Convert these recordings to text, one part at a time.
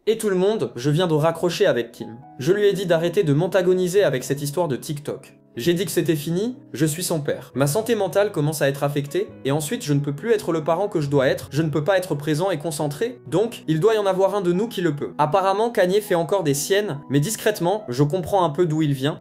Et tout le monde, je viens de raccrocher avec Kim. Je lui ai dit d'arrêter de m'antagoniser avec cette histoire de TikTok. J'ai dit que c'était fini, je suis son père. Ma santé mentale commence à être affectée, et ensuite je ne peux plus être le parent que je dois être, je ne peux pas être présent et concentré, donc il doit y en avoir un de nous qui le peut. Apparemment, Kanye fait encore des siennes, mais discrètement, je comprends un peu d'où il vient.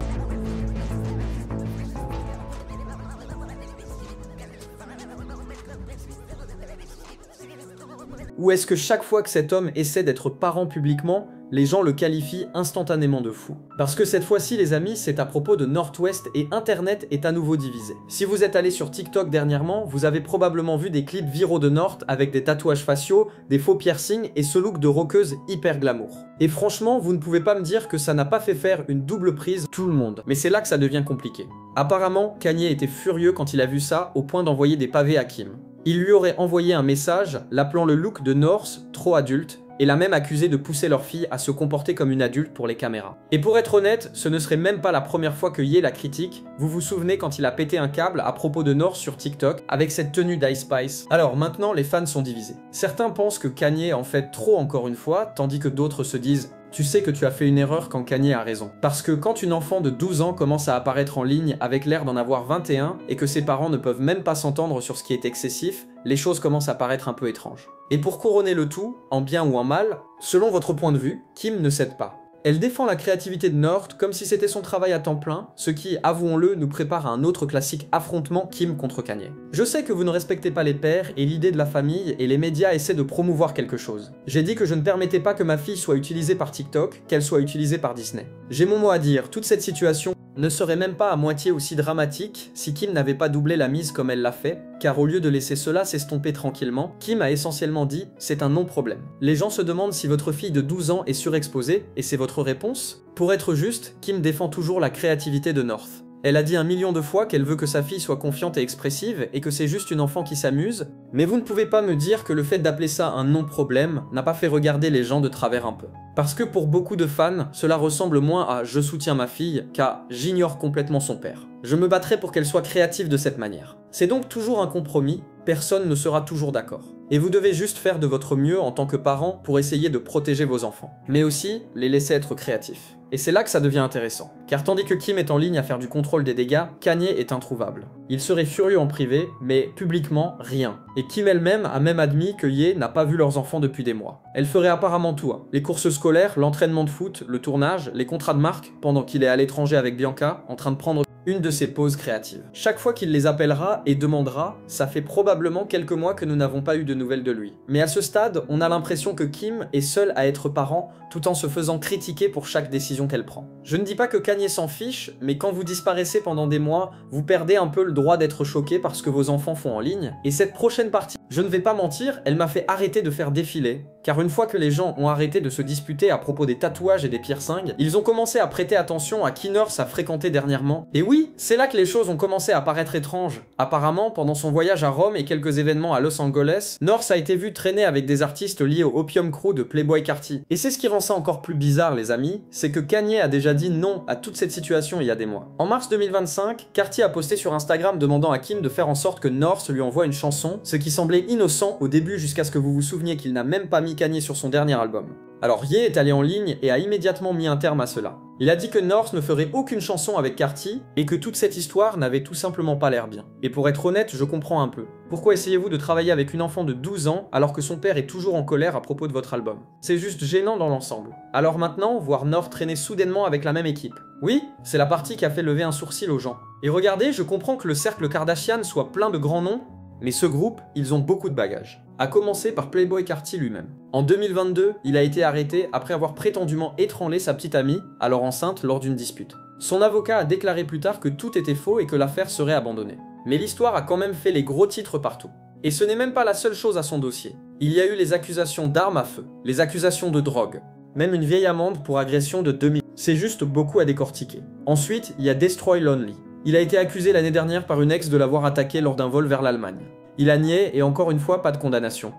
Ou est-ce que chaque fois que cet homme essaie d'être parent publiquement, les gens le qualifient instantanément de fou? Parce que cette fois-ci, les amis, c'est à propos de North West et Internet est à nouveau divisé. Si vous êtes allé sur TikTok dernièrement, vous avez probablement vu des clips viraux de North avec des tatouages faciaux, des faux piercings et ce look de rockeuse hyper glamour. Et franchement, vous ne pouvez pas me dire que ça n'a pas fait faire une double prise tout le monde. Mais c'est là que ça devient compliqué. Apparemment, Kanye était furieux quand il a vu ça, au point d'envoyer des pavés à Kim. Il lui aurait envoyé un message l'appelant le look de North trop adulte et l'a même accusé de pousser leur fille à se comporter comme une adulte pour les caméras. Et pour être honnête, ce ne serait même pas la première fois que Ye la critique. Vous vous souvenez quand il a pété un câble à propos de North sur TikTok avec cette tenue d'Ice Spice? Alors maintenant, les fans sont divisés. Certains pensent que Kanye en fait trop encore une fois, tandis que d'autres se disent tu sais que tu as fait une erreur quand Kanye a raison. Parce que quand une enfant de 12 ans commence à apparaître en ligne avec l'air d'en avoir 21 et que ses parents ne peuvent même pas s'entendre sur ce qui est excessif, les choses commencent à paraître un peu étranges. Et pour couronner le tout, en bien ou en mal, selon votre point de vue, Kim ne cède pas. Elle défend la créativité de North comme si c'était son travail à temps plein, ce qui, avouons-le, nous prépare à un autre classique affrontement Kim contre Kanye. Je sais que vous ne respectez pas les pères et l'idée de la famille et les médias essaient de promouvoir quelque chose. J'ai dit que je ne permettais pas que ma fille soit utilisée par TikTok, qu'elle soit utilisée par Disney. J'ai mon mot à dire, toute cette situation ne serait même pas à moitié aussi dramatique si Kim n'avait pas doublé la mise comme elle l'a fait, car au lieu de laisser cela s'estomper tranquillement, Kim a essentiellement dit « c'est un non-problème ». Les gens se demandent si votre fille de 12 ans est surexposée, et c'est votre réponse? Pour être juste, Kim défend toujours la créativité de North. Elle a dit 1 million de fois qu'elle veut que sa fille soit confiante et expressive et que c'est juste une enfant qui s'amuse, mais vous ne pouvez pas me dire que le fait d'appeler ça un non-problème n'a pas fait regarder les gens de travers un peu. Parce que pour beaucoup de fans, cela ressemble moins à « je soutiens ma fille » qu'à « j'ignore complètement son père ». Je me battrai pour qu'elle soit créative de cette manière. C'est donc toujours un compromis, personne ne sera toujours d'accord. Et vous devez juste faire de votre mieux en tant que parent pour essayer de protéger vos enfants. Mais aussi, les laisser être créatifs. Et c'est là que ça devient intéressant. Car tandis que Kim est en ligne à faire du contrôle des dégâts, Kanye est introuvable. Il serait furieux en privé, mais publiquement, rien. Et Kim elle-même a même admis que Ye n'a pas vu leurs enfants depuis des mois. Elle ferait apparemment tout. Les courses scolaires, l'entraînement de foot, le tournage, les contrats de marque, pendant qu'il est à l'étranger avec Bianca, en train de prendre une de ses pauses créatives. Chaque fois qu'il les appellera et demandera, ça fait probablement quelques mois que nous n'avons pas eu de nouvelles de lui. Mais à ce stade, on a l'impression que Kim est seule à être parent, tout en se faisant critiquer pour chaque décision qu'elle prend. Je ne dis pas que Kanye s'en fiche, mais quand vous disparaissez pendant des mois, vous perdez un peu le droit d'être choqué par ce que vos enfants font en ligne. Et cette prochaine partie, je ne vais pas mentir, elle m'a fait arrêter de faire défiler, car une fois que les gens ont arrêté de se disputer à propos des tatouages et des piercings, ils ont commencé à prêter attention à qui North a fréquenté dernièrement. Et oui, c'est là que les choses ont commencé à paraître étranges. Apparemment, pendant son voyage à Rome et quelques événements à Los Angeles, North a été vu traîner avec des artistes liés au Opium Crew de Playboi Carti. Et c'est ce qui rend ça encore plus bizarre, les amis, c'est que Kanye a déjà dit non à toute cette situation il y a des mois. En mars 2025, Carti a posté sur Instagram demandant à Kim de faire en sorte que North lui envoie une chanson, ce qui semblait innocent au début jusqu'à ce que vous vous souveniez qu'il n'a même pas mis Kanye sur son dernier album. Alors Ye est allé en ligne et a immédiatement mis un terme à cela. Il a dit que North ne ferait aucune chanson avec Carti et que toute cette histoire n'avait tout simplement pas l'air bien. Et pour être honnête, je comprends un peu. Pourquoi essayez-vous de travailler avec une enfant de 12 ans alors que son père est toujours en colère à propos de votre album? C'est juste gênant dans l'ensemble. Alors maintenant, voir North traîner soudainement avec la même équipe. Oui, c'est la partie qui a fait lever un sourcil aux gens. Et regardez, je comprends que le cercle Kardashian soit plein de grands noms, mais ce groupe, ils ont beaucoup de bagages. À commencer par Playboi Carti lui-même. En 2022, il a été arrêté après avoir prétendument étranglé sa petite amie, alors enceinte, lors d'une dispute. Son avocat a déclaré plus tard que tout était faux et que l'affaire serait abandonnée. Mais l'histoire a quand même fait les gros titres partout. Et ce n'est même pas la seule chose à son dossier. Il y a eu les accusations d'armes à feu, les accusations de drogue, même une vieille amende pour agression de 2000. C'est juste beaucoup à décortiquer. Ensuite, il y a Destroy Lonely. Il a été accusé l'année dernière par une ex de l'avoir attaqué lors d'un vol vers l'Allemagne. Il a nié et encore une fois pas de condamnation.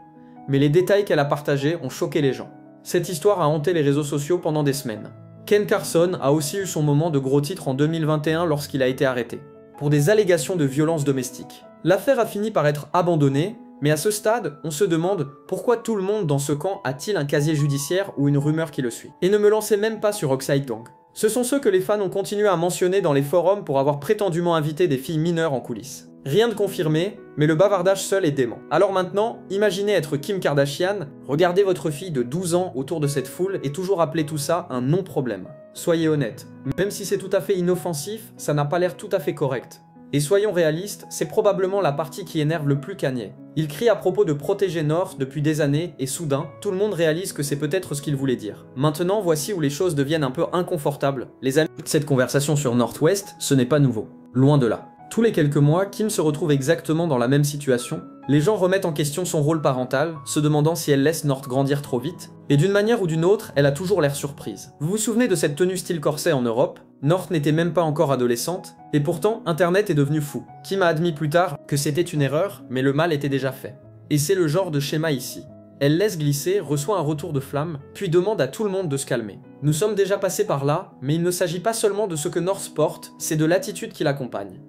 Mais les détails qu'elle a partagés ont choqué les gens. Cette histoire a hanté les réseaux sociaux pendant des semaines. Ken Carson a aussi eu son moment de gros titre en 2021 lorsqu'il a été arrêté, pour des allégations de violence domestique. L'affaire a fini par être abandonnée, Mais à ce stade, on se demande pourquoi tout le monde dans ce camp a-t-il un casier judiciaire ou une rumeur qui le suit. Et ne me lancez même pas sur Oxide Gang. Ce sont ceux que les fans ont continué à mentionner dans les forums pour avoir prétendument invité des filles mineures en coulisses. Rien de confirmé, mais le bavardage seul est dément. Alors maintenant, imaginez être Kim Kardashian, regardez votre fille de 12 ans autour de cette foule et toujours appeler tout ça un non-problème. Soyez honnête, même si c'est tout à fait inoffensif, ça n'a pas l'air tout à fait correct. Et soyons réalistes, c'est probablement la partie qui énerve le plus Kanye. Il crie à propos de protéger North depuis des années et soudain, tout le monde réalise que c'est peut-être ce qu'il voulait dire. Maintenant, voici où les choses deviennent un peu inconfortables. Les amis, cette conversation sur North West, ce n'est pas nouveau. Loin de là. Tous les quelques mois, Kim se retrouve exactement dans la même situation. Les gens remettent en question son rôle parental, se demandant si elle laisse North grandir trop vite. Et d'une manière ou d'une autre, elle a toujours l'air surprise. Vous vous souvenez de cette tenue style corset en Europe? North n'était même pas encore adolescente, et pourtant, Internet est devenu fou. Kim a admis plus tard que c'était une erreur, mais le mal était déjà fait. Et c'est le genre de schéma ici. Elle laisse glisser, reçoit un retour de flamme, puis demande à tout le monde de se calmer. Nous sommes déjà passés par là, mais il ne s'agit pas seulement de ce que North porte, c'est de l'attitude qui l'accompagne.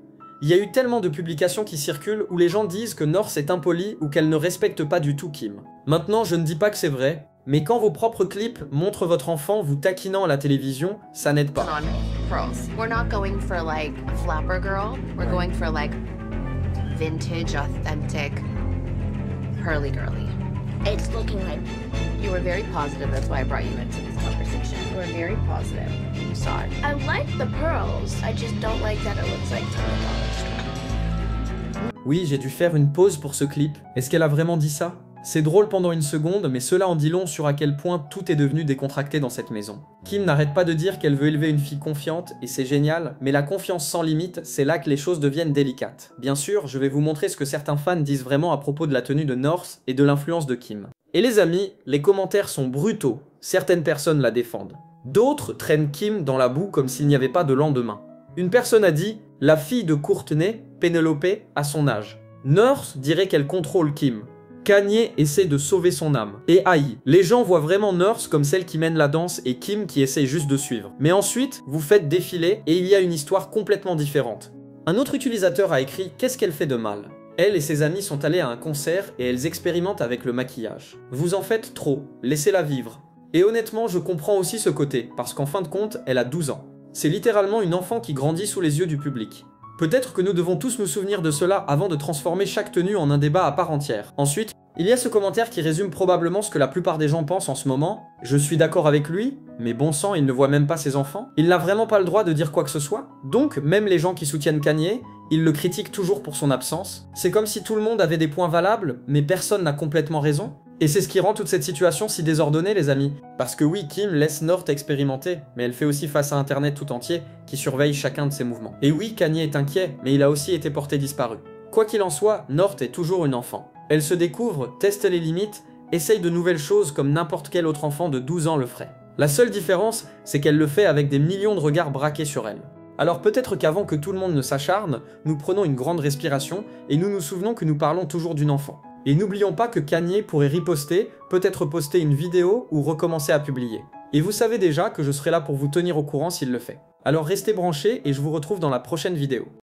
Il y a eu tellement de publications qui circulent où les gens disent que North est impolie ou qu'elle ne respecte pas du tout Kim. Maintenant, je ne dis pas que c'est vrai, mais quand vos propres clips montrent votre enfant vous taquinant à la télévision, ça n'aide pas. We're not going for like flapper girl, we're going for like vintage, authentic, pearly girly. It's looking like You were very positive, that's why I brought you into this conversation. You were very positive. You saw it. I like the pearls. I just don't like that it looks like from the dollar store. Oui, j'ai dû faire une pause pour ce clip. Est-ce qu'elle a vraiment dit ça? C'est drôle pendant une seconde, mais cela en dit long sur à quel point tout est devenu décontracté dans cette maison. Kim n'arrête pas de dire qu'elle veut élever une fille confiante, et c'est génial, mais la confiance sans limite, c'est là que les choses deviennent délicates. Bien sûr, je vais vous montrer ce que certains fans disent vraiment à propos de la tenue de North et de l'influence de Kim. Et les amis, les commentaires sont brutaux, certaines personnes la défendent. D'autres traînent Kim dans la boue comme s'il n'y avait pas de lendemain. Une personne a dit « La fille de Courtney, Penelope, a son âge ». North dirait qu'elle contrôle Kim. Kanye essaie de sauver son âme, et haï. Les gens voient vraiment North comme celle qui mène la danse et Kim qui essaie juste de suivre. Mais ensuite, vous faites défiler et il y a une histoire complètement différente. Un autre utilisateur a écrit « Qu'est-ce qu'elle fait de mal ?» Elle et ses amis sont allées à un concert et elles expérimentent avec le maquillage. Vous en faites trop, laissez-la vivre. Et honnêtement, je comprends aussi ce côté, parce qu'en fin de compte, elle a 12 ans. C'est littéralement une enfant qui grandit sous les yeux du public. Peut-être que nous devons tous nous souvenir de cela avant de transformer chaque tenue en un débat à part entière. Ensuite, il y a ce commentaire qui résume probablement ce que la plupart des gens pensent en ce moment. Je suis d'accord avec lui, mais bon sang, il ne voit même pas ses enfants. Il n'a vraiment pas le droit de dire quoi que ce soit. Donc, même les gens qui soutiennent Kanye, ils le critiquent toujours pour son absence. C'est comme si tout le monde avait des points valables, mais personne n'a complètement raison. Et c'est ce qui rend toute cette situation si désordonnée, les amis. Parce que oui, Kim laisse North expérimenter, mais elle fait aussi face à Internet tout entier, qui surveille chacun de ses mouvements. Et oui, Kanye est inquiet, mais il a aussi été porté disparu. Quoi qu'il en soit, North est toujours une enfant. Elle se découvre, teste les limites, essaye de nouvelles choses comme n'importe quel autre enfant de 12 ans le ferait. La seule différence, c'est qu'elle le fait avec des millions de regards braqués sur elle. Alors peut-être qu'avant que tout le monde ne s'acharne, nous prenons une grande respiration et nous nous souvenons que nous parlons toujours d'une enfant. Et n'oublions pas que Kanye pourrait riposter, peut-être poster une vidéo ou recommencer à publier. Et vous savez déjà que je serai là pour vous tenir au courant s'il le fait. Alors restez branchés et je vous retrouve dans la prochaine vidéo.